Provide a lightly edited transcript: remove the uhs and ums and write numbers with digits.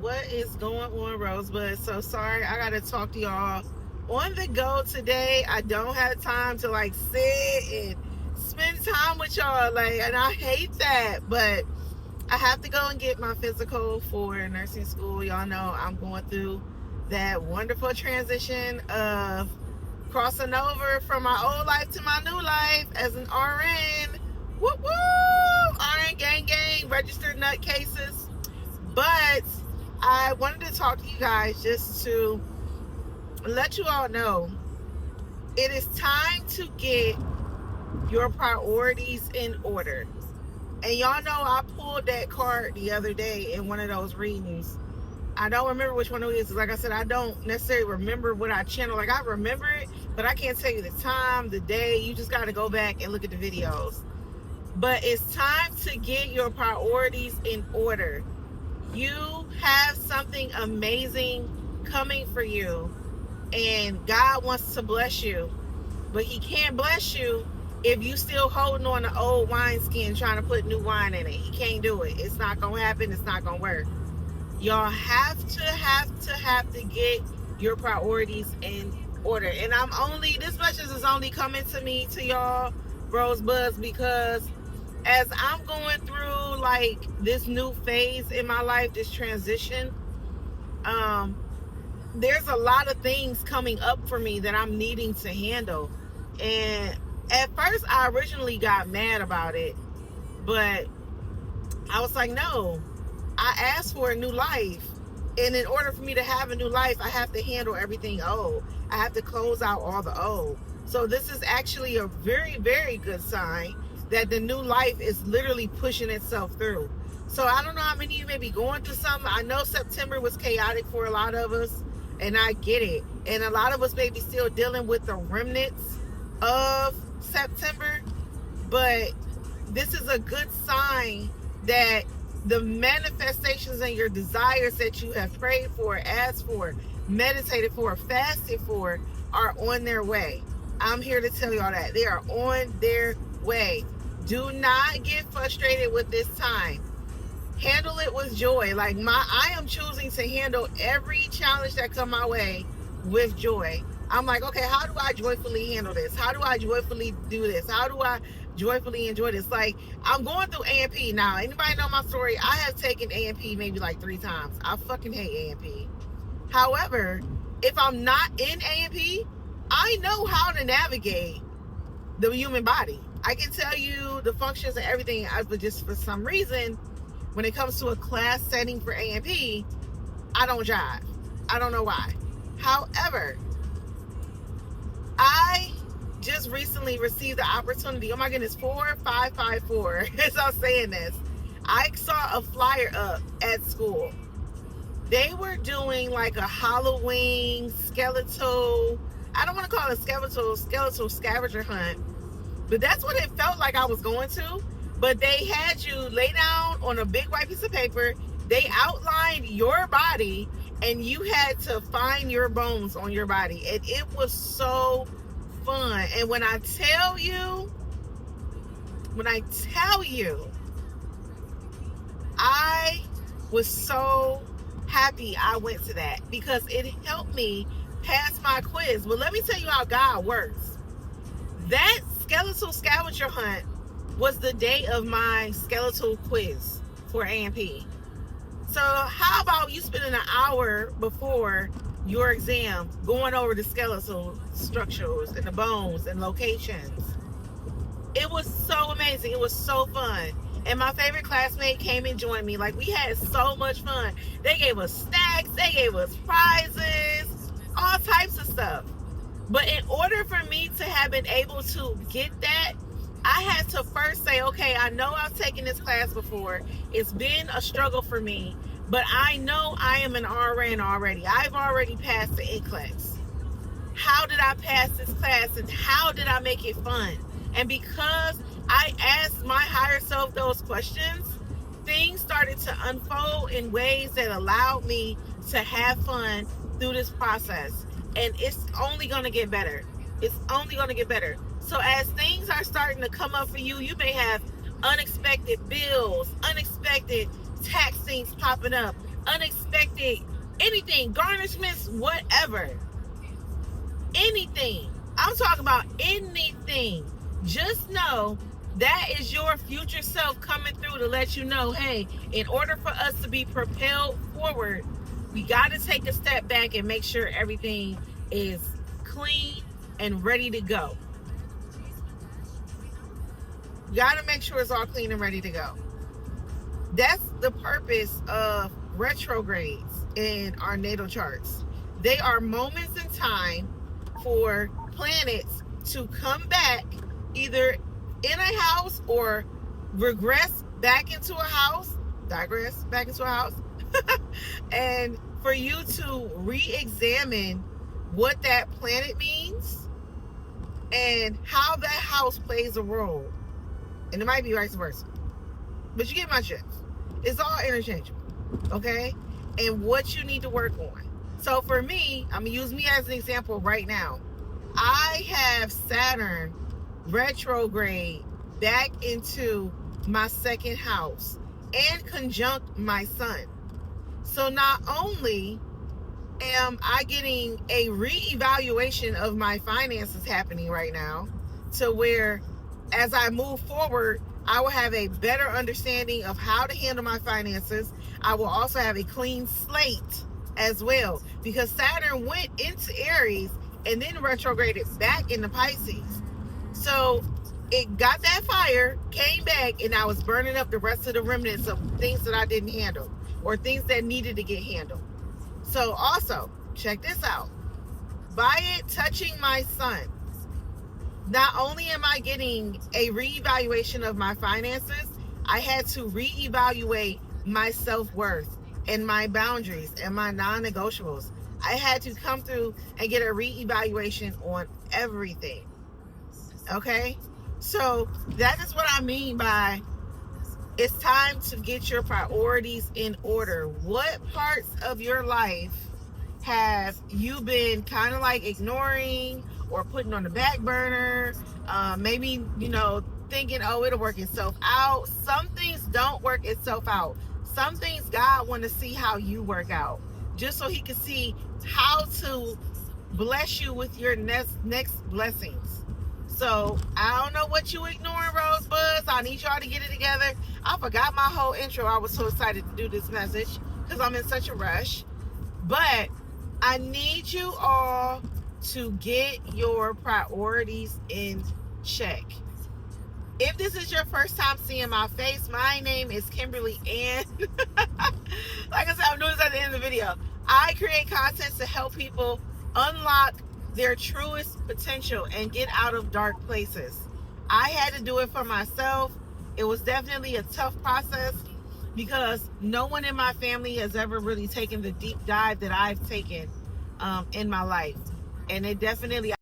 What is going on, Rosebud? So sorry, I gotta talk to y'all on the go today. I don't have time to like sit and spend time with y'all, like, and I hate that, but I have to go and get my physical for nursing school. Y'all know I'm going through that wonderful transition of crossing over from my old life to my new life as an RN. Woo woo! RN gang gang, registered nutcases. But I wanted to talk to you guys just to let you all know it is time to get your priorities in order. And y'all know I pulled that card the other day in one of those readings. I don't remember which one it is. Like I said, I don't necessarily remember what I channel. Like, I remember it, but I can't tell you the time, the day. You just got to go back and look at the videos. But it's time to get your priorities in order. You have something amazing coming for you, and God wants to bless you, but He can't bless you if you still holding on to old wineskin trying to put new wine in it. He can't do it. It's not gonna happen. It's not gonna work. Y'all have to get your priorities in order. And this message is only coming to me, to y'all rosebuds, because as I'm going through like this new phase in my life, this transition, there's a lot of things coming up for me that I'm needing to handle. And at first I originally got mad about it, but I was like, no, I asked for a new life. And in order for me to have a new life, I have to handle everything old. I have to close out all the old. So this is actually a very, very good sign that the new life is literally pushing itself through. So I don't know how many of you may be going through something. I know September was chaotic for a lot of us, and I get it. And a lot of us may be still dealing with the remnants of September, but this is a good sign that the manifestations and your desires that you have prayed for, asked for, meditated for, fasted for, are on their way. I'm here to tell y'all that they are on their way. Do not get frustrated with this time. Handle it with joy. Like, I am choosing to handle every challenge that come my way with joy. I'm like, okay, how do I joyfully handle this? How do I joyfully do this? How do I joyfully enjoy this? Like, I'm going through A&P now. Anybody know my story? I have taken A&P maybe like 3 times. I fucking hate A&P. However, if I'm not in A&P, I know how to navigate the human body. I can tell you the functions and everything, but just for some reason, when it comes to a class setting for A&P, I don't jive. I don't know why. However, I just recently received the opportunity. Oh my goodness, 4554. As I was saying this, I saw a flyer up at school. They were doing like a Halloween skeletal. I don't want to call it a skeletal scavenger hunt, but that's what it felt like I was going to. But they had you lay down on a big white piece of paper. They outlined your body, and you had to find your bones on your body. And it was so fun. And when I tell you, I was so happy I went to that, because it helped me pass my quiz. But let me tell you how God works. That skeletal scavenger hunt was the day of my skeletal quiz for A&P. So how about you spending an hour before your exam going over the skeletal structures and the bones and locations? It was so amazing. It was so fun. And my favorite classmate came and joined me. Like, we had so much fun. They gave us snacks. They gave us prizes. All types of stuff. But in order for me to have been able to get that, I had to first say, okay, I know I've taken this class before. It's been a struggle for me, but I know I am an RN already. I've already passed the NCLEX. How did I pass this class, and how did I make it fun? And because I asked my higher self those questions, things started to unfold in ways that allowed me to have fun through this process. And it's only going to get better. It's only going to get better. So as things are starting to come up for you, you may have unexpected bills, unexpected tax things popping up, unexpected, anything, garnishments, whatever. Anything. I'm talking about anything. Just know that is your future self coming through to let you know, hey, in order for us to be propelled forward, we got to take a step back and make sure everything is clean and ready to go. You got to make sure it's all clean and ready to go. That's the purpose of retrogrades in our natal charts. They are moments in time for planets to come back either in a house or regress back into a house, digress back into a house, and for you to re-examine what that planet means and how that house plays a role. And it might be vice versa. But you get my drift. It's all interchangeable, okay? And what you need to work on. So for me, I'm going to use me as an example right now. I have Saturn retrograde back into my second house and conjunct my sun. So not only am I getting a reevaluation of my finances happening right now, to where as I move forward, I will have a better understanding of how to handle my finances. I will also have a clean slate as well, because Saturn went into Aries and then retrograded back into Pisces. So it got that fire, came back, and I was burning up the rest of the remnants of things that I didn't handle or things that needed to get handled. So also, check this out. By it touching my sun, not only am I getting a reevaluation of my finances, I had to reevaluate my self-worth and my boundaries and my non-negotiables. I had to come through and get a reevaluation on everything. Okay? So that is what I mean by it's time to get your priorities in order. What parts of your life have you been kind of like ignoring or putting on the back burner? Maybe, thinking, oh, it'll work itself out. Some things don't work itself out. Some things God want to see how you work out, just so he can see how to bless you with your next blessings. So I don't know what you ignoring, Rosebuds. I need y'all to get it together. I forgot my whole intro. I was so excited to do this message because I'm in such a rush. But I need you all to get your priorities in check. If this is your first time seeing my face, my name is Kimberly Ann. Like I said, I'm doing this at the end of the video. I create content to help people unlock their truest potential and get out of dark places. I had to do it for myself. It was definitely a tough process because no one in my family has ever really taken the deep dive that I've taken in my life. And it definitely